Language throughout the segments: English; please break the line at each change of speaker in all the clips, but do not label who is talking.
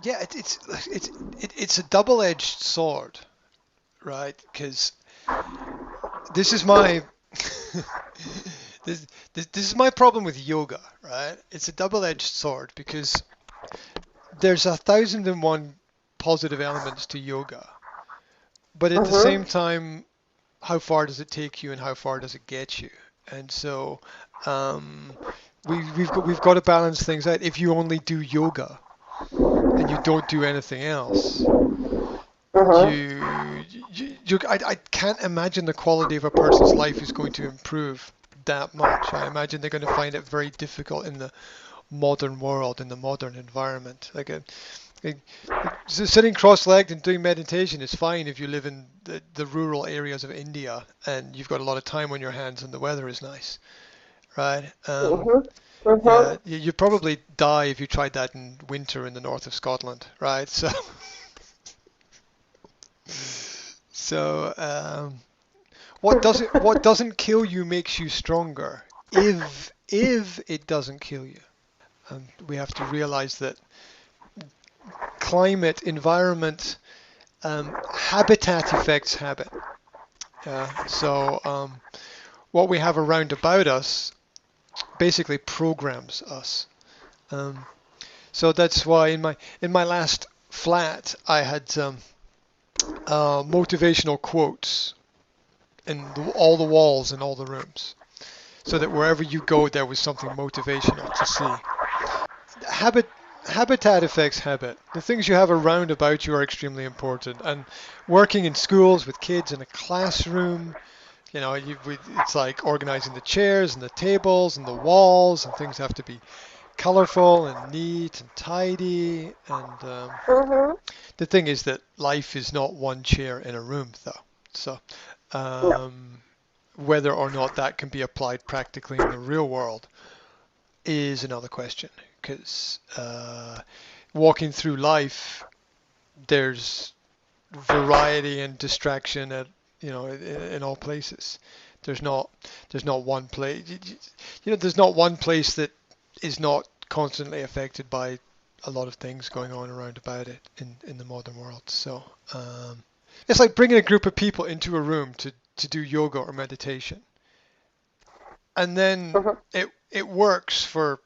Yeah, it's a double-edged sword, right? Because this is my this, this is my problem with yoga, right? It's a double-edged sword because there's 1,001 positive elements to yoga, but at the
Mm-hmm.
same time, how far does it take you and how far does it get you? And so um, we've got to balance things out. If you only do yoga and you don't do anything else,
Mm-hmm.
I can't imagine the quality of a person's life is going to improve that much. I imagine they're going to find it very difficult in the modern world, in the modern environment. Like, sitting cross-legged and doing meditation is fine if you live in the rural areas of India and you've got a lot of time on your hands and the weather is nice, right?
Mm-hmm.
Yeah,
Mm-hmm.
you'd probably die if you tried that in winter in the north of Scotland, right? So, so what doesn't kill you makes you stronger. If it doesn't kill you, we have to realize that climate, environment, habitat affects habit. Yeah. So what we have around about us basically programs us. Um, so that's why in my last flat I had motivational quotes in all the walls in all the rooms, so that wherever you go there was something motivational to see. Habit habitat affects habit. The things you have around about you are extremely important. And working in schools with kids in a classroom, it's like organizing the chairs and the tables and the walls, and things have to be colorful and neat and tidy. And
Mm-hmm.
the thing is that life is not one chair in a room, though. So
No.
um, whether or not that can be applied practically in the real world is another question. Because walking through life, there's variety and distraction at in all places. There's not there's not one place there's not one place that is not constantly affected by a lot of things going on around about it in the modern world. So it's like bringing a group of people into a room to do yoga or meditation, and then
Mm-hmm.
it works for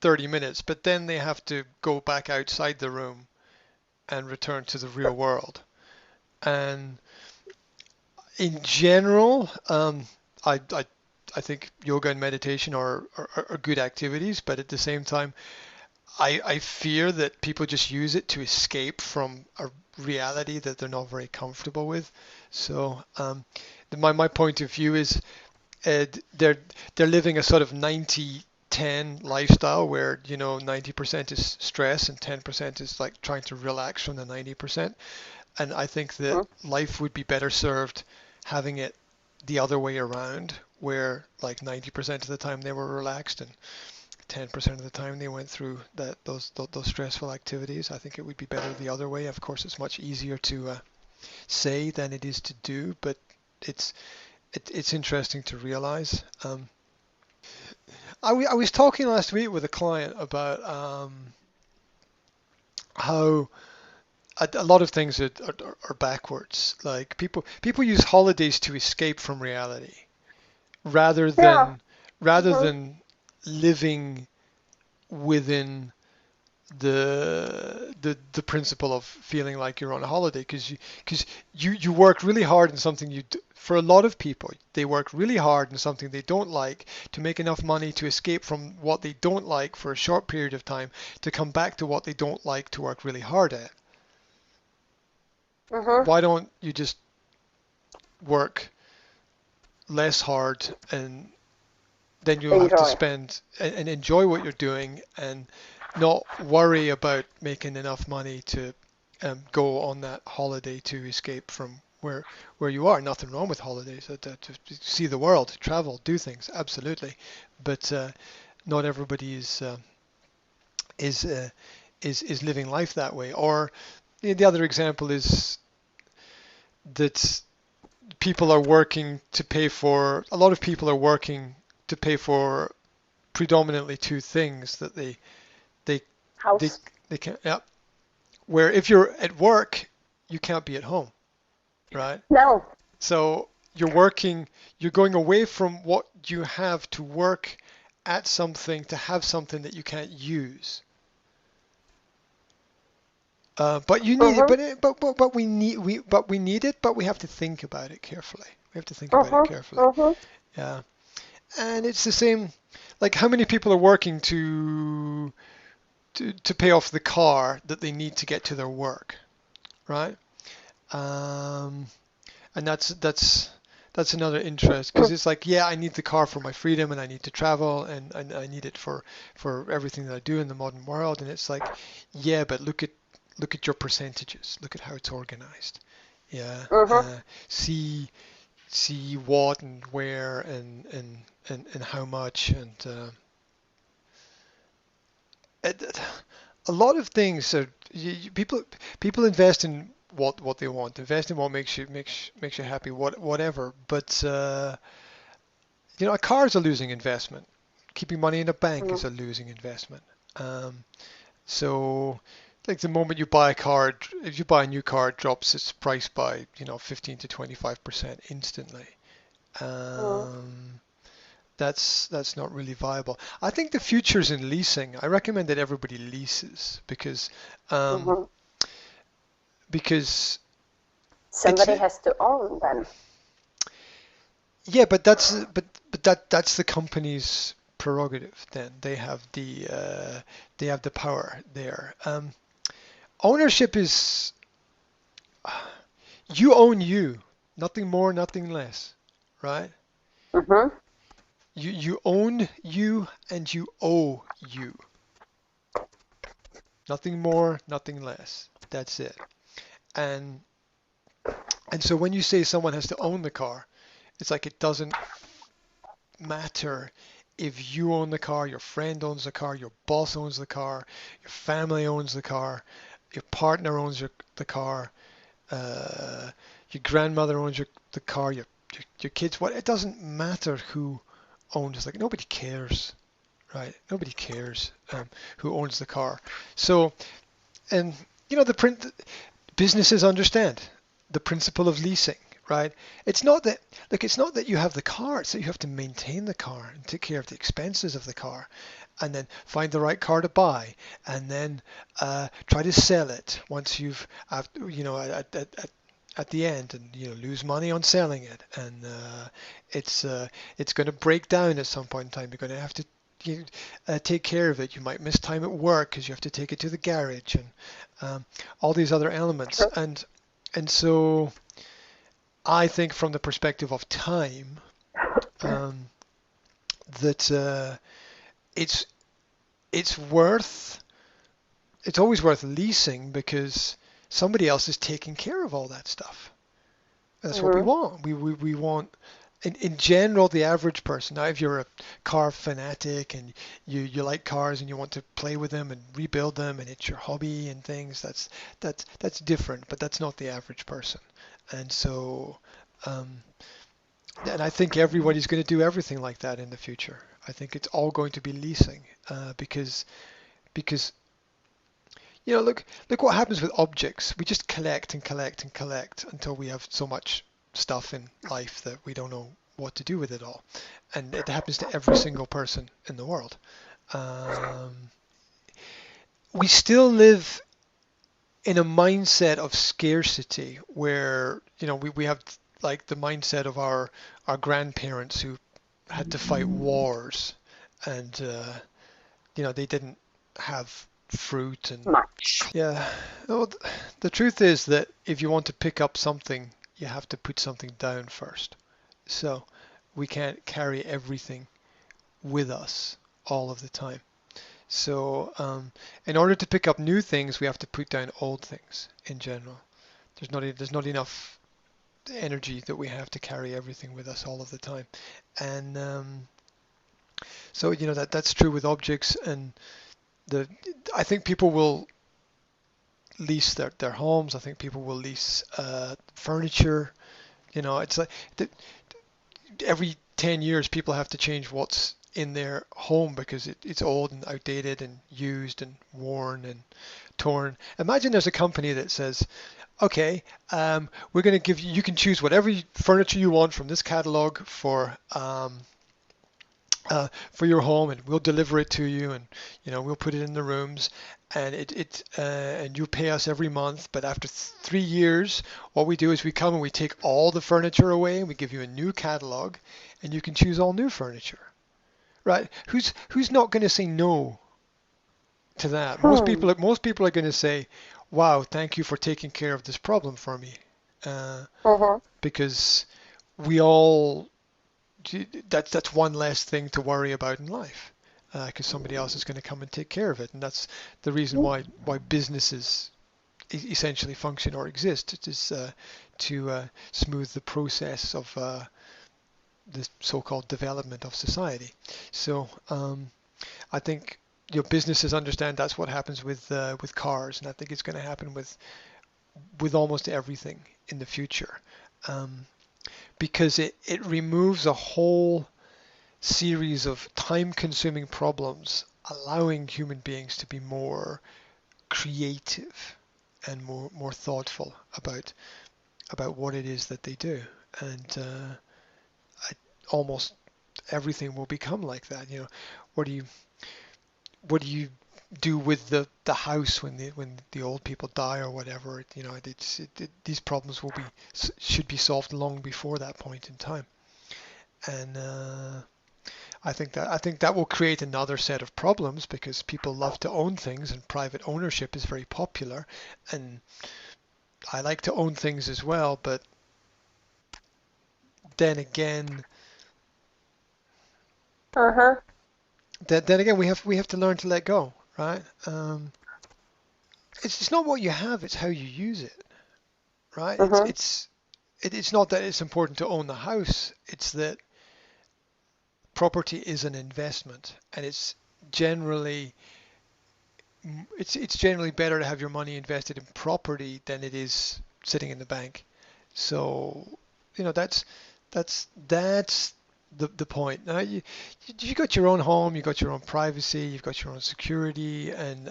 30 minutes, but then they have to go back outside the room and return to the real world. And in general, I think yoga and meditation are good activities, but at the same time, I fear that people just use it to escape from a reality that they're not very comfortable with. So my point of view is uh, they're they're living a sort of 90-10 lifestyle where 90% is stress and 10% is like trying to relax from the 90%. And I think that life would be better served having it the other way around, where like 90% of the time they were relaxed and 10% of the time they went through those stressful activities. I think it would be better the other way. Of course, it's much easier to say than it is to do, but it's it's interesting to realize. I was talking last week with a client about how a lot of things are backwards. Like people use holidays to escape from reality rather
Yeah.
than rather
Mm-hmm.
than living within the principle of feeling like you're on a holiday, because you work really hard in something for a lot of people they work really hard in something they don't like to make enough money to escape from what they don't like for a short period of time to come back to what they don't like to work really hard at.
Mm-hmm.
Why don't you just work less hard, and then you'll have to
Enjoy.
spend and enjoy what you're doing and not worry about making enough money to go on that holiday to escape from where you are. Nothing wrong with holidays. To see the world, travel, do things, absolutely. But not everybody is uh, is living life that way. Or the other example is that people are working to pay for. A lot of people are working to pay for predominantly two things that they
House.
they they can. Yeah, Where if you're at work, you can't be at home, right?
No.
So you're going away from what you have to work at something to have something that you can't use. But you need it,
Mhm.
but we need it, but we have to think about it carefully. We have to think about it
Mhm.
carefully.
Mhm.
Yeah. And it's the same, like how many people are working to pay off the car that they need to get to their work, right? Um, and that's another interest because it's like, yeah, I need the car for my freedom and I need to travel and I need it for everything that I do in the modern world. And it's like, yeah, but look at your percentages. Look at how it's organized. Yeah.
Mhm.
See see what and where and how much and it, a lot of things are people invest in what they want, invest in what makes you happy, whatever. But a car is a losing investment. Keeping money in a bank is
Mhm.
a losing investment. Um, so, like the moment you buy a car, if you buy a new car, it drops its price by 15 to 25% instantly.
Mhm.
Um, that's not really viable. I think the future's in leasing. I recommend that everybody leases um,
Mhm.
because it's
Somebody has to own them.
yeah, but that's the company's prerogative. Then they have the power there. Ownership is you own you, nothing more, nothing less, right?
Mhm.
You own you and you owe you, nothing more, nothing less. That's it. And and so when you say someone has to own the car, it's like it doesn't matter if you own the car, your friend owns the car, your boss owns the car, your family owns the car, your partner owns the car, uh, your grandmother owns the car, your kids. What it doesn't matter who owns. Like nobody cares, right? Nobody cares who owns the car. So and the print businesses understand the principle of leasing, right? It's not that it's not that you have the car, it's that you have to maintain the car and take care of the expenses of the car, and then find the right car to buy, and then try to sell it once you've, at the end, and lose money on selling it, and it's going to break down at some point in time. You're going to have to you, take care of it. You might miss time at work because you have to take it to the garage and all these other elements. And so I think from the perspective of time, um, that it's it's worth it's always worth leasing because somebody else is taking care of all that stuff. That's what we
Mhm.
want. We want in general the average person. Now, if you're a car fanatic and you like cars and you want to play with them and rebuild them and it's your hobby and things, that's different. But that's not the average person. And so, um, and I think everybody's going to do everything like that in the future. I think it's all going to be leasing because look what happens with objects. We just collect and collect and collect until we have so much stuff in life that we don't know what to do with it all. And it happens to every single person in the world. Um, we still live in a mindset of scarcity where, we have like the mindset of our grandparents who had to fight wars and, they didn't have fruit and
Much.
yeah. Well, the truth is that if you want to pick up something, you have to put something down first. So we can't carry everything with us all of the time. So in order to pick up new things, we have to put down old things in general. There's not enough energy that we have to carry everything with us all of the time. And so that's true with objects and the I think people will lease their homes. I think people will lease furniture. It's like every 10 years people have to change what's in their home because it's old and outdated and used and worn and torn. Imagine there's a company that says, okay, we're going to give you, you can choose whatever furniture you want from this catalog for your home, and we'll deliver it to you, and we'll put it in the rooms, and and you pay us every month. But after 3 years, what we do is we come and we take all the furniture away, and we give you a new catalog, and you can choose all new furniture, right? Who's not going to say no to that? Most people are going to say, "Wow, thank you for taking care of this problem for me," because we all that's one less thing to worry about in life, because somebody else is going to come and take care of it, and that's the reason why businesses essentially function or exist. It is to smooth the process of the so-called development of society. So I think businesses understand that's what happens with cars, and I think it's going to happen with almost everything in the future. Because it removes a whole series of time-consuming problems, allowing human beings to be more creative and more thoughtful about what it is that they do, and almost everything will become like that. What do you do with the house when the old people die or whatever? These problems should be solved long before that point in time, and I think that will create another set of problems because people love to own things, and private ownership is very popular, and I like to own things as well, but then again, then again, we have to learn to let go, right? It's not what you have; it's how you use it, right? It's not that it's important to own the house; it's that property is an investment, and it's generally better to have your money invested in property than it is sitting in the bank. So that's the point. Now you got your own home, you got your own privacy, you've got your own security, and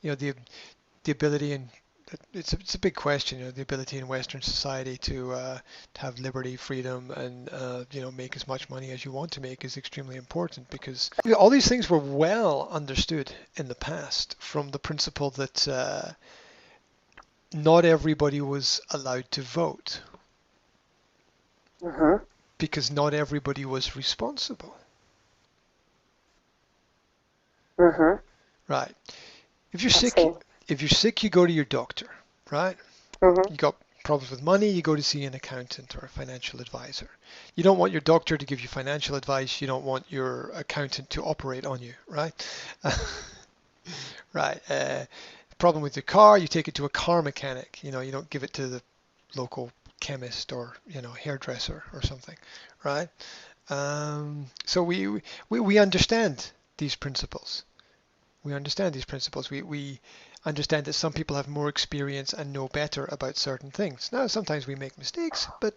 the ability, and it's a big question, the ability in Western society to have liberty, freedom, and make as much money as you want to make is extremely important, because all these things were well understood in the past from the principle that not everybody was allowed to vote because not everybody was responsible. Right. If you're sick, you go to your doctor, right? You got problems with money, you go to see an accountant or a financial advisor. You don't want your doctor to give you financial advice. You don't want your accountant to operate on you, right? Right. Problem with your car, you take it to a car mechanic. You don't give it to the local chemist or hairdresser or something, right? So we understand these principles. We understand these principles. We understand that some people have more experience and know better about certain things. Now, sometimes we make mistakes, but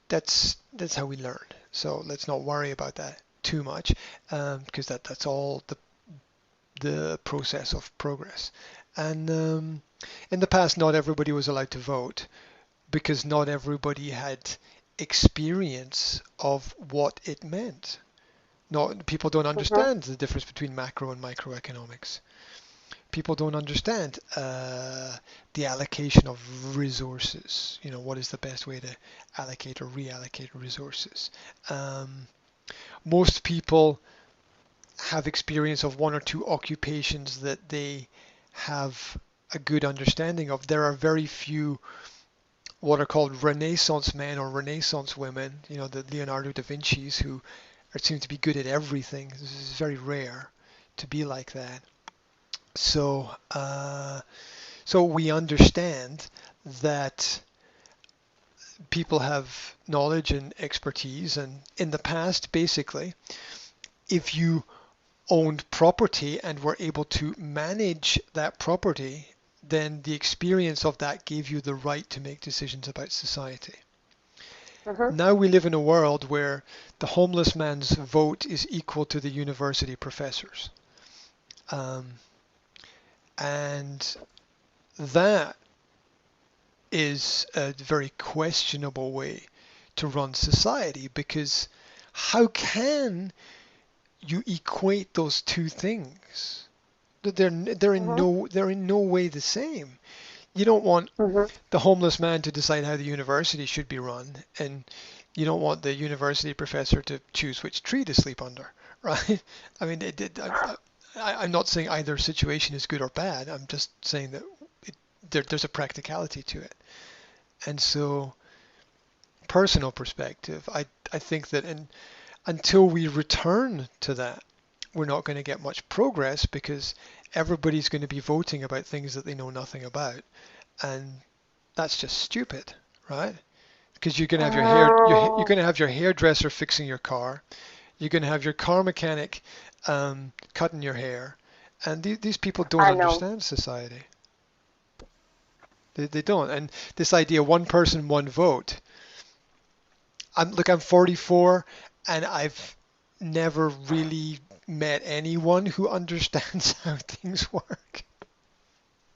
that's how we learn. So let's not worry about that too much, because that's all the process of progress. And in the past, not everybody was allowed to vote because not everybody had experience of what it meant. People don't understand the difference between macro and microeconomics. People don't understand the allocation of resources. What is the best way to allocate or reallocate resources? Most people have experience of one or two occupations that they have a good understanding of. There are very few what are called Renaissance men or Renaissance women, the Leonardo da Vinci's, who seem to be good at everything. This is very rare to be like that. So we understand that people have knowledge and expertise, and in the past, basically, if you owned property and were able to manage that property, then the experience of that gave you the right to make decisions about society.
Mm-hmm.
Now we live in a world where the homeless man's vote is equal to the university professor's. Um, and that is a very questionable way to run society, because how can you equate those two things? They're in no way the same. You don't want
Mm-hmm.
the homeless man to decide how the university should be run, and you don't want the university professor to choose which tree to sleep under, right? I mean, I'm not saying either situation is good or bad. I'm just saying that there's a practicality to it. And so, personal perspective, I think that until we return to that, we're not going to get much progress, because everybody's going to be voting about things that they know nothing about, and that's just stupid, right? Because you're going to have you're going to have your hairdresser fixing your car, you're going to have your car mechanic cutting your hair, and these people don't
I know.
understand society. They don't. And this idea, one person, one vote. I'm 44, and I've never really met anyone who understands how things work.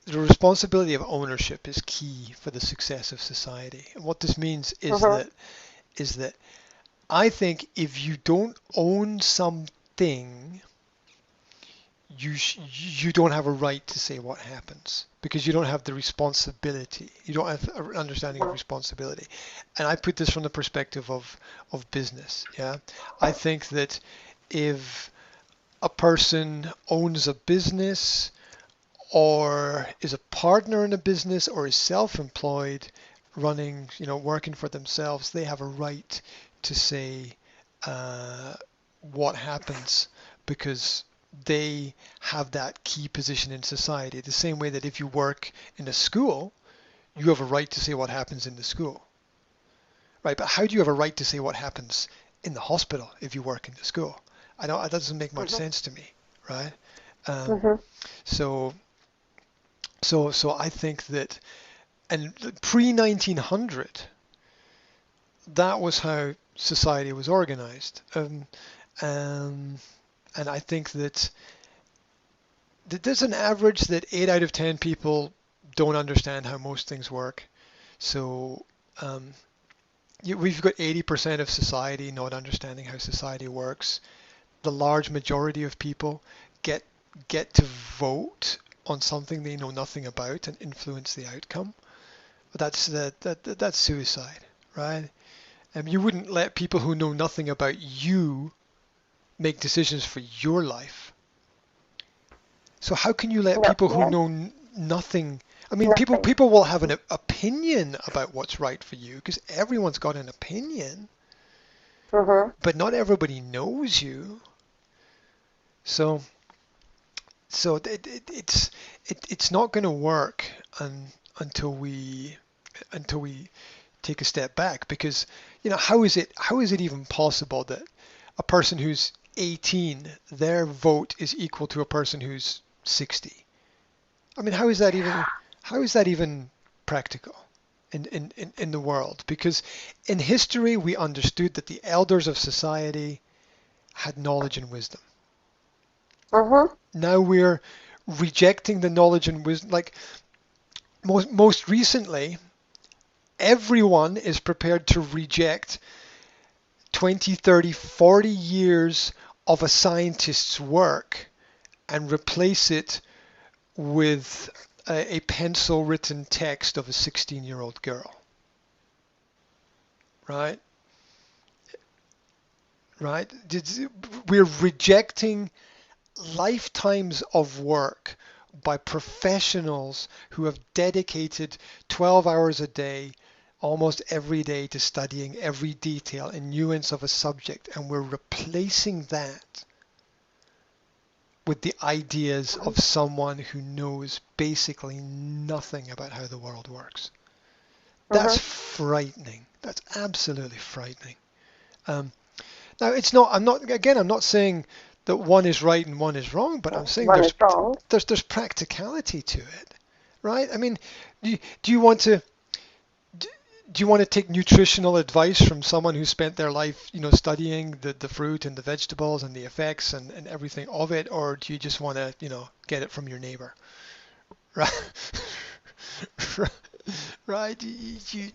The responsibility of ownership is key for the success of society. And what this means
Mm-hmm.
is that I think if you don't own something, you don't have a right to say what happens, because you don't have the responsibility. You don't have an understanding of responsibility. And I put this from the perspective of business. Yeah, I think that if a person owns a business, or is a partner in a business, or is self-employed, running, working for themselves, they have a right to say uh, what happens, because they have that key position in society. The same way that if you work in a school, you have a right to say what happens in the school, right? But how do you have a right to say what happens in the hospital if you work in the school? I don't. That doesn't make much sense to me, right? Um,
Mm-hmm.
so so I think that, and pre 1900, that was how society was organized. Um, and I think that there's an average that 8 out of 10 people don't understand how most things work. So um, we've got 80% of society not understanding how society works. The large majority of people get get to vote on something they know nothing about and influence the outcome. That's suicide, right? You wouldn't let people who know nothing about you make decisions for your life. So how can you let
No,
people who
yeah,
know nothing? I mean, people
nothing.
people will have an opinion about what's right for you, because everyone's got an opinion,
Mm-hmm.
but not everybody knows you. So it's not going to work until we until we take a step back, because how is it even possible that a person who's 18, their vote is equal to a person who's 60? I mean, how is that even practical in the world? Because in history we understood that the elders of society had knowledge and wisdom.
Mm-hmm.
Now we're rejecting the knowledge and wisdom. Like most recently, everyone is prepared to reject 20, 30, 40 years of a scientist's work and replace it with a pencil written text of a 16-year-old girl, right? Right? We're rejecting lifetimes of work by professionals who have dedicated 12 hours a day, almost every day, to studying every detail and nuance of a subject, and we're replacing that with the ideas of someone who knows basically nothing about how the world works. That's
Mm-hmm.
frightening. That's absolutely frightening. Um, Now, it's not. I'm not saying that one is right and one is wrong, but I'm saying
One
there's
is wrong.
there's there's practicality to it, right? I mean, do you want to do you want to take nutritional advice from someone who spent their life, studying the fruit and the vegetables and the effects and everything of it, or do you just want to, get it from your neighbor? Right? Right?
Yeah.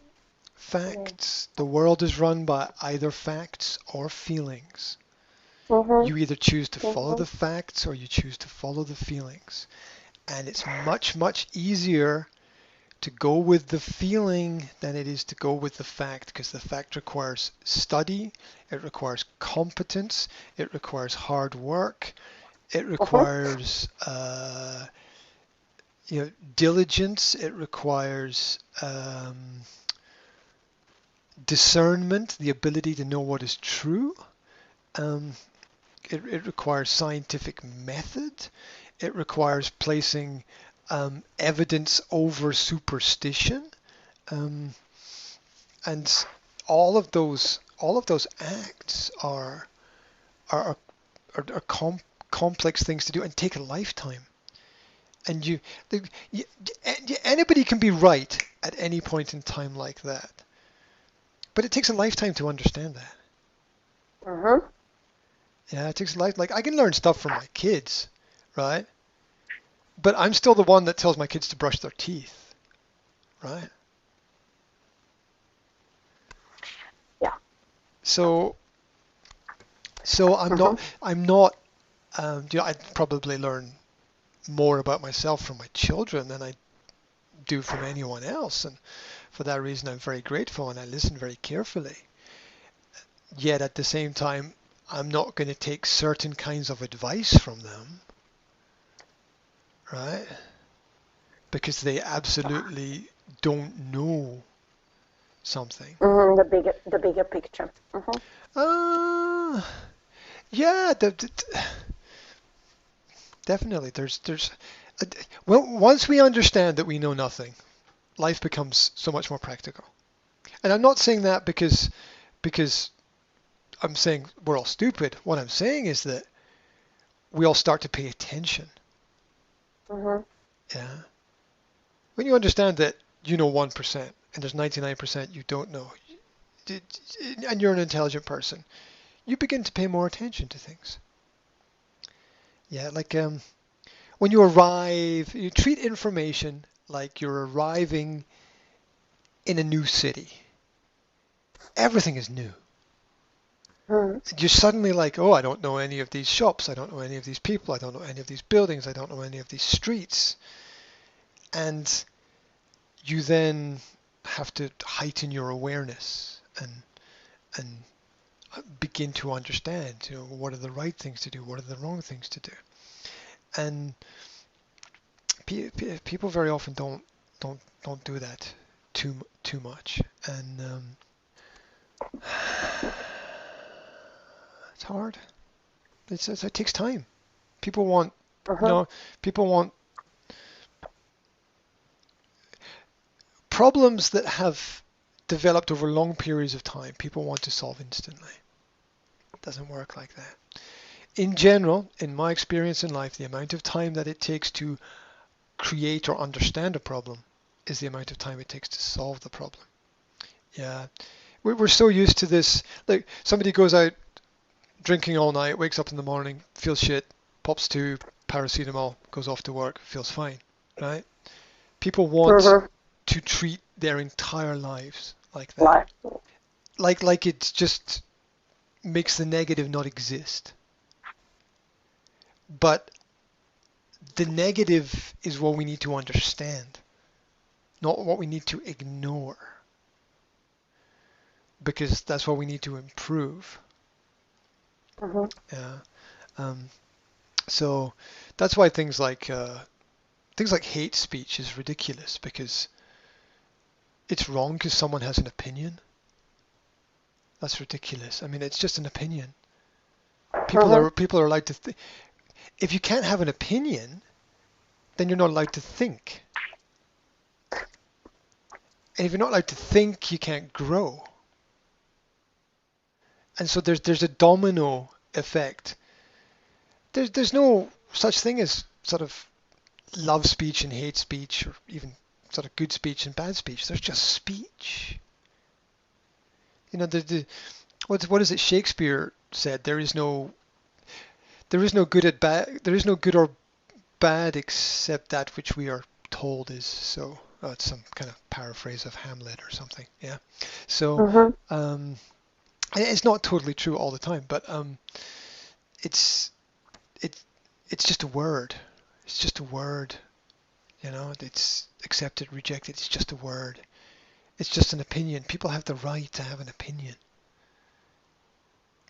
Facts. The world is run by either facts or feelings.
Mhm.
You either choose to follow
Mhm.
the facts or you choose to follow the feelings. And it's much, much easier to go with the feeling than it is to go with the fact, because the fact requires study, it requires competence, it requires hard work, it
Mhm.
requires diligence, it requires discernment, the ability to know what is true. Um, it requires scientific method. It requires placing evidence over superstition. Um, and all of those acts are, are complex things to do and take a lifetime. And you, anybody can be right at any point in time like that, but it takes a lifetime to understand that.
Mhm.
Yeah, it takes a life. Like I can learn stuff from my kids, right? But I'm still the one that tells my kids to brush their teeth, right?
Yeah.
So so I'm not
Mhm.
I'm not I'd probably learn more about myself from my children than I do from anyone else, and for that reason I'm very grateful and I listen very carefully. Yet at the same time, I'm not going to take certain kinds of advice from them, right? Because they absolutely don't know something.
Mhm. The bigger picture. Mhm.
Uh, yeah, definitely. Uh, well, once we understand that we know nothing, life becomes so much more practical. And I'm not saying that because I'm saying we're all stupid. What I'm saying is that we all start to pay attention.
Mhm.
Yeah. When you understand that you know 1% and there's 99% you don't know, and you're an intelligent person, you begin to pay more attention to things. Yeah, like when you arrive, you treat information like you're arriving in a new city. Everything is new.
Mhm.
You're suddenly like, oh, I don't know any of these shops. I don't know any of these people. I don't know any of these buildings. I don't know any of these streets. And you then have to heighten your awareness and begin to understand, what are the right things to do, what are the wrong things to do. And people very often don't do that too much, and it's hard. It takes time. People want, you
Mhm.
know, people want problems that have developed over long periods of time. People want to solve instantly. It doesn't work like that. In general, in my experience in life, the amount of time that it takes to create or understand a problem is the amount of time it takes to solve the problem. Yeah, we're so used to this. Like somebody goes out drinking all night, wakes up in the morning, feels shit, pops to paracetamol, goes off to work, feels fine, right? People want
Mhm.
to treat their entire lives like that.
Life.
Like it just makes the negative not exist. But the negative is what we need to understand, not what we need to ignore, because that's what we need to improve.
Mhm.
Yeah. Um, so that's why things like hate speech is ridiculous, because it's wrong because someone has an opinion. That's ridiculous. I mean, it's just an opinion. People
Mhm.
are people are allowed to if you can't have an opinion, then you're not allowed to think. And if you're not allowed to think, you can't grow. And so there's a domino effect. There's no such thing as sort of love speech and hate speech, or even sort of good speech and bad speech. There's just speech. You know, what is it Shakespeare said? There is no good at bad. There is no good or bad except that which we are told is so. Oh, it's some kind of paraphrase of Hamlet or something. Yeah. So
Mhm.
um, it's not totally true all the time, but it's it it's just a word. It's just a word. You know, it's accepted, rejected. It's just a word. It's just an opinion. People have the right to have an opinion.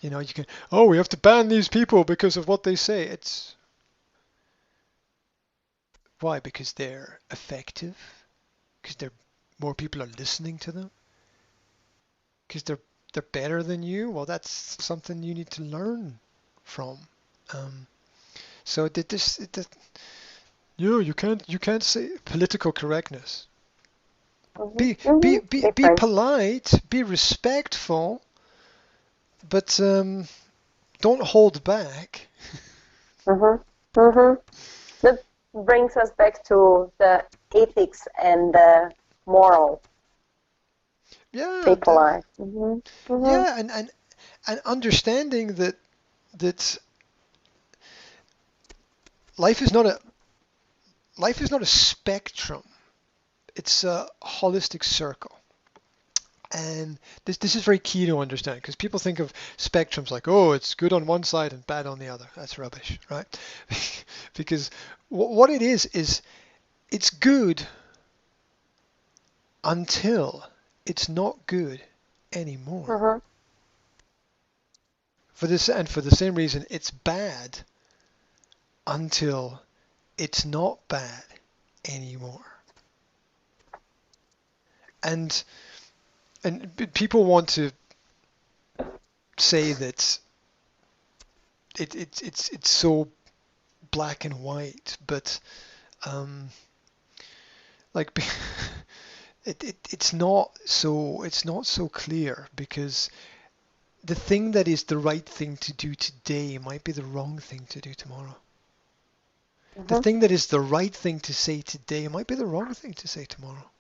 You know, you can, oh, we have to ban these people because of what they say. It's why? Because they're effective. Because they're more people are listening to them. Because they're better than you. Well, that's something you need to learn from. Um, so you can't say political correctness.
Mhm.
Be be
Mhm.
be be
Different.
polite. Be respectful. But don't hold back.
Mhm. Mhm. That brings us back to the ethics and the moral.
Yeah,
Be polite. Mhm. Mhm.
yeah, and understanding that life is not a life is not a spectrum. It's a holistic circle. And this is very key to understand because people think of spectrums like, oh, it's good on one side and bad on the other. That's rubbish, right? Because what it is it's good until it's not good anymore.
Mhm.
For the same reason, it's bad until it's not bad anymore. And people want to say that it's so black and white, but um, like it's not so clear because the thing that is the right thing to do today might be the wrong thing to do tomorrow. The
Mhm.
thing that is the right thing to say today might be the wrong thing to say tomorrow.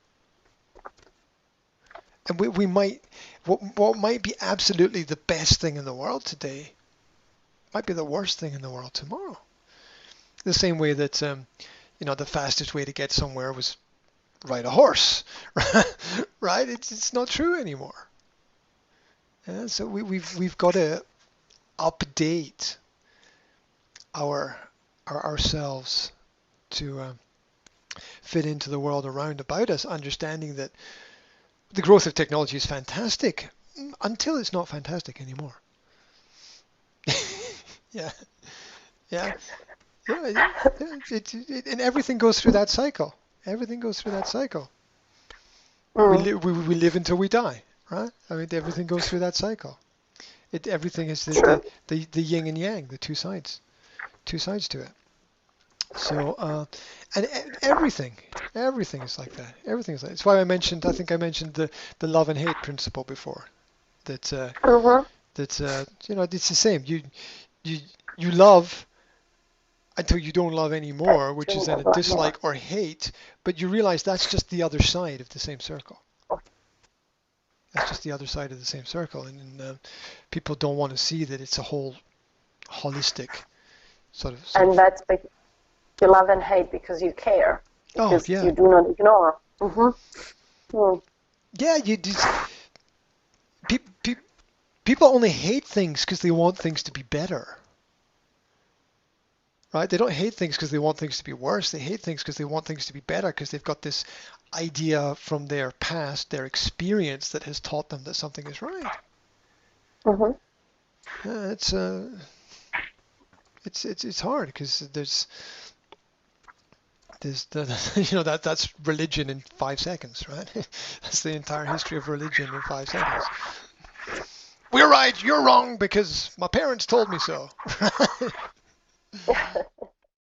And we might what might be absolutely the best thing in the world today might be the worst thing in the world tomorrow. The same way that the fastest way to get somewhere was ride a horse, right? It's not true anymore. Yeah, so we've got to update our ourselves to fit into the world around about us, understanding that the growth of technology is fantastic until it's not fantastic anymore. Yeah, yeah, yeah, yeah. And everything goes through that cycle. Everything goes through that cycle.
Mm.
We live until we die, right? I mean, everything goes through that cycle. Everything is
True.
the yin and yang, the two sides to it. So and everything is like that. Everything is like. That's why I think I mentioned the love and hate principle before. That
Mhm.
it's the same. You you love until you don't love anymore, which is
Dream
then a
of life more.
dislike or hate, but you realize that's just the other side of the same circle. That's just the other side of the same circle, and people don't want to see that it's a whole holistic sort
And
of.
that's you love and hate because you care,
Oh
because
yeah,
you do not ignore. Mhm. Mm.
yeah. You just pe- pe- people only hate things because they want things to be better, right? They don't hate things because they want things to be worse. They hate things because they want things to be better because they've got this idea from their past, their experience that has taught them that something is right.
Mhm.
Uh, it's uh, it's hard because there's the, that's religion in 5 seconds, right? That's the entire history of religion in 5 seconds. We're right, you're wrong because my parents told me so.